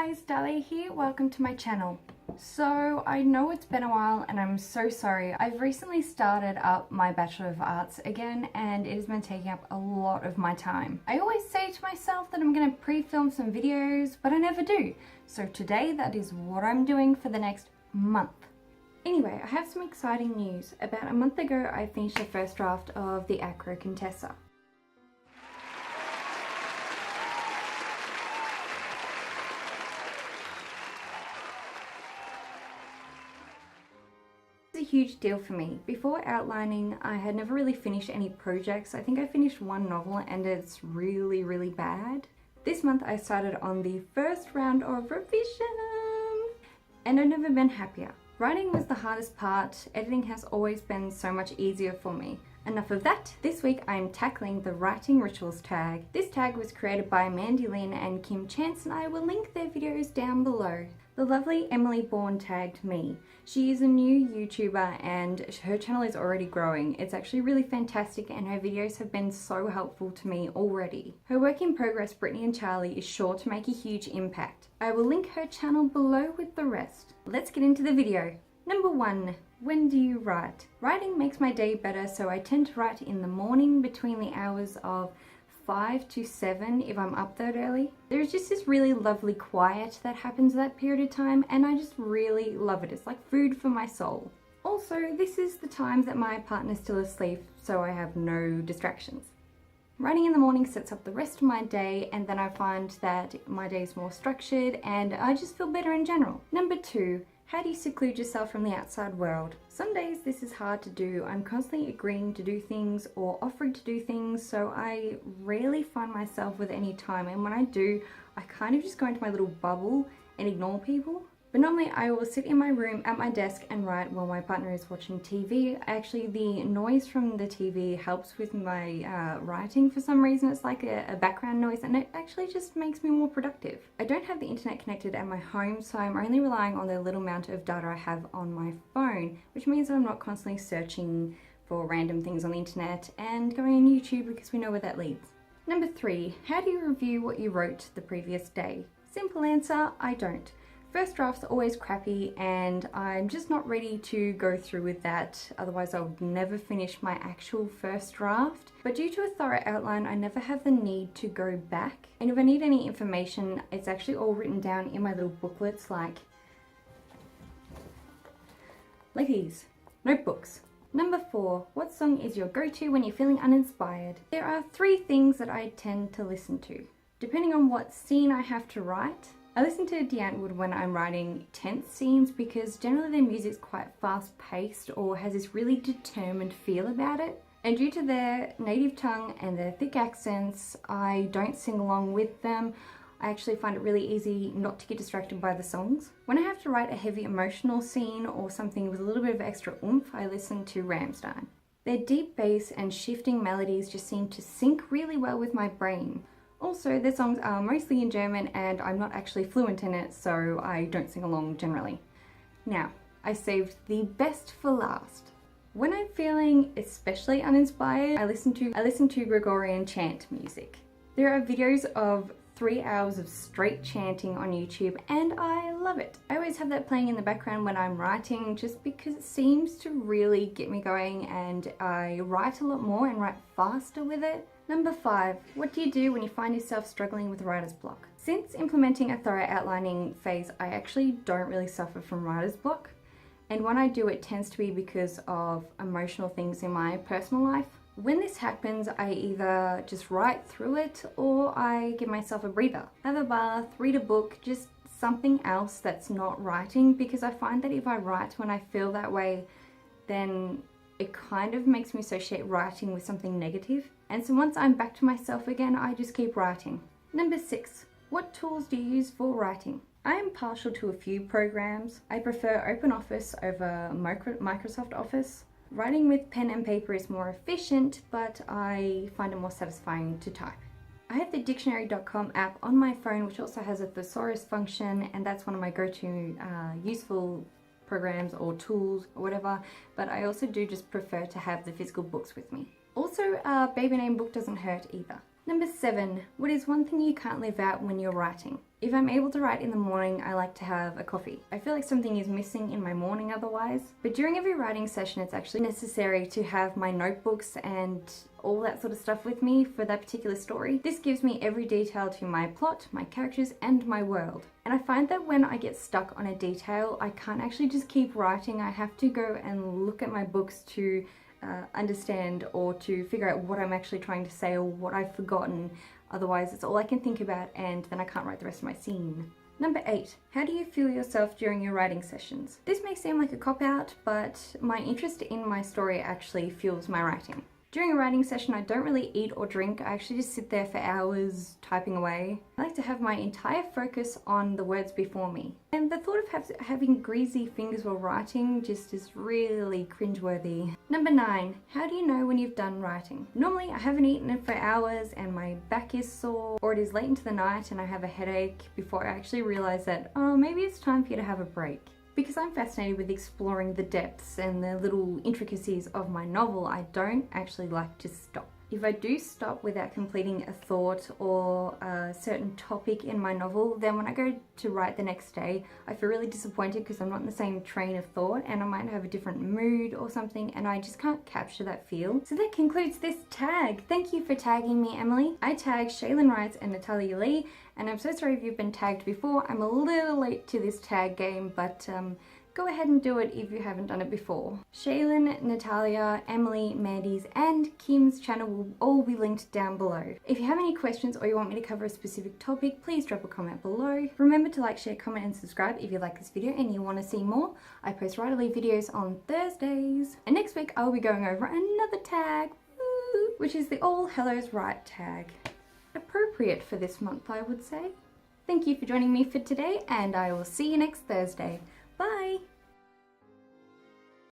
guys, Dahlia here. Welcome to my channel. So I know it's been a while and I'm so sorry. I've recently started up my Bachelor of Arts again and it has been taking up a lot of my time. I always say to myself that I'm going to pre-film some videos, but I never do. So today that is what I'm doing for the next month. Anyway, I have some exciting news. About a month ago I finished the first draft of the Acro Contessa. A huge deal for me. Before outlining, I had never really finished any projects. I think I finished one novel and it's really bad. This month I started on the first round of revision and I've never been happier. Writing was the hardest part. Editing has always been so much easier for me. Enough of that. This week I am tackling the Writing Rituals tag. This tag was created by Mandy Lynn and Kim Chance and I will link their videos down below. The lovely Emily Bourne tagged me. She is a new YouTuber and her channel is already growing. It's actually really fantastic and her videos have been so helpful to me already. Her work in progress, Brittany and Charlie, is sure to make a huge impact. I will link her channel below with the rest. Let's get into the video. Number 1. When do you write? Writing makes my day better, so I tend to write in the morning between the hours of 5 to 7 if I'm up that early. There's just this really lovely quiet that happens that period of time and I just really love it. It's like food for my soul. Also, this is the time that my partner's still asleep, so I have no distractions. Writing in the morning sets up the rest of my day and then I find that my day is more structured and I just feel better in general. Number 2. How do you seclude yourself from the outside world? Some days this is hard to do. I'm constantly agreeing to do things or offering to do things, so I rarely find myself with any time, and when I do, I kind of just go into my little bubble and ignore people. But normally I will sit in my room at my desk and write while my partner is watching TV. Actually, the noise from the TV helps with my writing for some reason. It's like a background noise and it actually just makes me more productive. I don't have the internet connected at my home, so I'm only relying on the little amount of data I have on my phone, which means that I'm not constantly searching for random things on the internet and going on YouTube because we know where that leads. Number 3, how do you review what you wrote the previous day? Simple answer, I don't. First drafts are always crappy and I'm just not ready to go through with that, otherwise I would never finish my actual first draft. But due to a thorough outline, I never have the need to go back. And if I need any information, it's actually all written down in my little booklets like these, notebooks. Number 4, what song is your go-to when you're feeling uninspired? There are 3 things that I tend to listen to, depending on what scene I have to write. I listen to D'Antwoord when I'm writing tense scenes because generally their music's quite fast-paced or has this really determined feel about it. And due to their native tongue and their thick accents, I don't sing along with them. I actually find it really easy not to get distracted by the songs. When I have to write a heavy emotional scene or something with a little bit of extra oomph, I listen to Rammstein. Their deep bass and shifting melodies just seem to sync really well with my brain. Also, their songs are mostly in German and I'm not actually fluent in it, so I don't sing along generally. Now, I saved the best for last. When I'm feeling especially uninspired, I listen to Gregorian chant music. There are videos of 3 hours of straight chanting on YouTube and I love it. I always have that playing in the background when I'm writing just because it seems to really get me going and I write a lot more and write faster with it. Number 5, what do you do when you find yourself struggling with writer's block? Since implementing a thorough outlining phase, I actually don't really suffer from writer's block. And when I do, it tends to be because of emotional things in my personal life. When this happens, I either just write through it or I give myself a breather. Have a bath, read a book, just something else that's not writing, because I find that if I write when I feel that way, then it kind of makes me associate writing with something negative. And so once I'm back to myself again, I just keep writing. Number 6, what tools do you use for writing? I am partial to a few programs. I prefer OpenOffice over Microsoft Office. Writing with pen and paper is more efficient, but I find it more satisfying to type. I have the dictionary.com app on my phone, which also has a thesaurus function, and that's one of my go-to useful programs or tools or whatever, but I also do just prefer to have the physical books with me. Also, a baby name book doesn't hurt either. Number 7, what is one thing you can't live out when you're writing? If I'm able to write in the morning, I like to have a coffee. I feel like something is missing in my morning otherwise. But during every writing session, it's actually necessary to have my notebooks and all that sort of stuff with me for that particular story. This gives me every detail to my plot, my characters, and my world. And I find that when I get stuck on a detail, I can't actually just keep writing. I have to go and look at my books to understand or to figure out what I'm actually trying to say or what I've forgotten. Otherwise, it's all I can think about and then I can't write the rest of my scene. Number 8, how do you feel yourself during your writing sessions? This may seem like a cop-out, but my interest in my story actually fuels my writing. During a writing session, I don't really eat or drink. I actually just sit there for hours typing away. I like to have my entire focus on the words before me. And the thought of having greasy fingers while writing just is really cringeworthy. Number 9, how do you know when you've done writing? Normally, I haven't eaten for hours and my back is sore, or it is late into the night and I have a headache before I actually realize that, oh, maybe it's time for you to have a break. Because I'm fascinated with exploring the depths and the little intricacies of my novel, I don't actually like to stop. If I do stop without completing a thought or a certain topic in my novel, then when I go to write the next day, I feel really disappointed because I'm not in the same train of thought and I might have a different mood or something and I just can't capture that feel. So that concludes this tag. Thank you for tagging me, Emily. I tagged Shaylin Wrights and Natalia Lee, and I'm so sorry if you've been tagged before. I'm a little late to this tag game, but go ahead and do it if you haven't done it before. Shaylin, Natalia, Emily, Mandy's, and Kim's channel will all be linked down below. If you have any questions or you want me to cover a specific topic, please drop a comment below. Remember to like, share, comment, and subscribe if you like this video and you want to see more. I post writerly videos on Thursdays. And next week I'll be going over another tag, which is the All Hellos Right tag. Appropriate for this month, I would say. Thank you for joining me for today, and I will see you next Thursday.